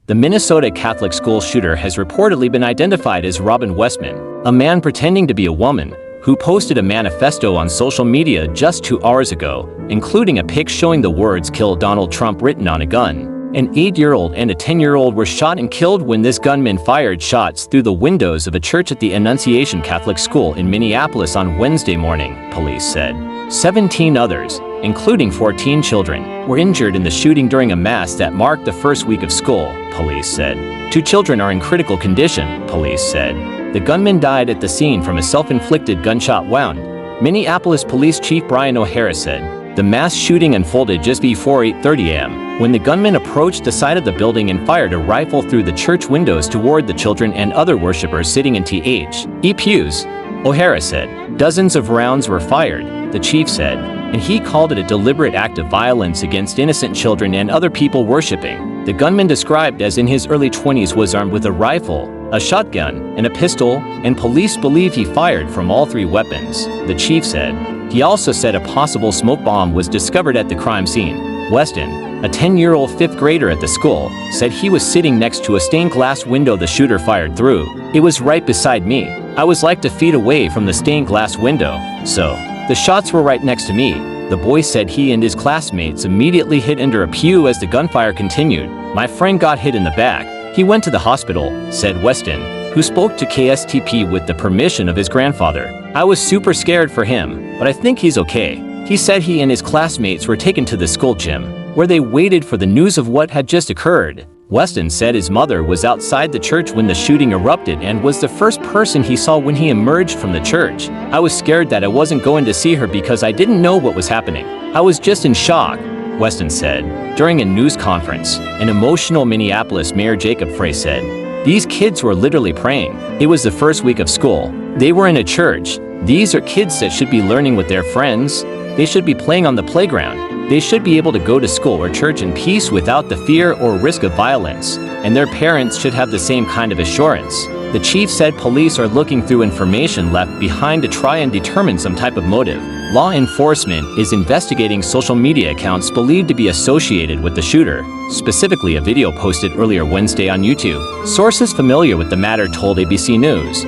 The Minnesota Catholic school shooter has reportedly been identified as Robin Westman, a man pretending to be a woman, who posted a manifesto on social media just 2 hours ago, including a pic showing the words "Kill Donald Trump" written on a gun. An 8-year-old and a 10-year-old were shot and killed when this gunman fired shots through the windows of a church at the Annunciation Catholic school in Minneapolis on Wednesday morning, police said. 17 others, including 14 children, were injured in the shooting during a mass that marked the first week of school, police said. 2 children are in critical condition, police said. The gunman died at the scene from a self-inflicted gunshot wound, Minneapolis Police Chief Brian O'Hara said. The mass shooting unfolded just before 8:30 a.m., when the gunman approached the side of the building and fired a rifle through the church windows toward the children and other worshippers sitting in THE pews, O'Hara said. Dozens of rounds were fired, the chief said, and he called it a deliberate act of violence against innocent children and other people worshiping. The gunman, described as in his early 20s, was armed with a rifle, a shotgun, and a pistol, and police believe he fired from all 3 weapons, the chief said. He also said a possible smoke bomb was discovered at the crime scene. Weston, a 10-year-old 5th grader at the school, said he was sitting next to a stained glass window the shooter fired through. It was right beside me. I was like 2 feet away from the stained glass window, so the shots were right next to me. The boy said he and his classmates immediately hid under a pew as the gunfire continued. My friend got hit in the back. He went to the hospital, said Weston, who spoke to KSTP with the permission of his grandfather. I was super scared for him, but I think he's okay. He said he and his classmates were taken to the school gym, where they waited for the news of what had just occurred. Weston said his mother was outside the church when the shooting erupted and was the first person he saw when he emerged from the church. I was scared that I wasn't going to see her because I didn't know what was happening. I was just in shock, Weston said. During a news conference, an emotional Minneapolis Mayor Jacob Frey said, "These kids were literally praying. It was the first week of school. They were in a church. These are kids that should be learning with their friends. They should be playing on the playground. They should be able to go to school or church in peace without the fear or risk of violence, and their parents should have the same kind of assurance." The chief said police are looking through information left behind to try and determine some type of motive. Law enforcement is investigating social media accounts believed to be associated with the shooter, specifically a video posted earlier Wednesday on YouTube. Sources familiar with the matter told ABC News.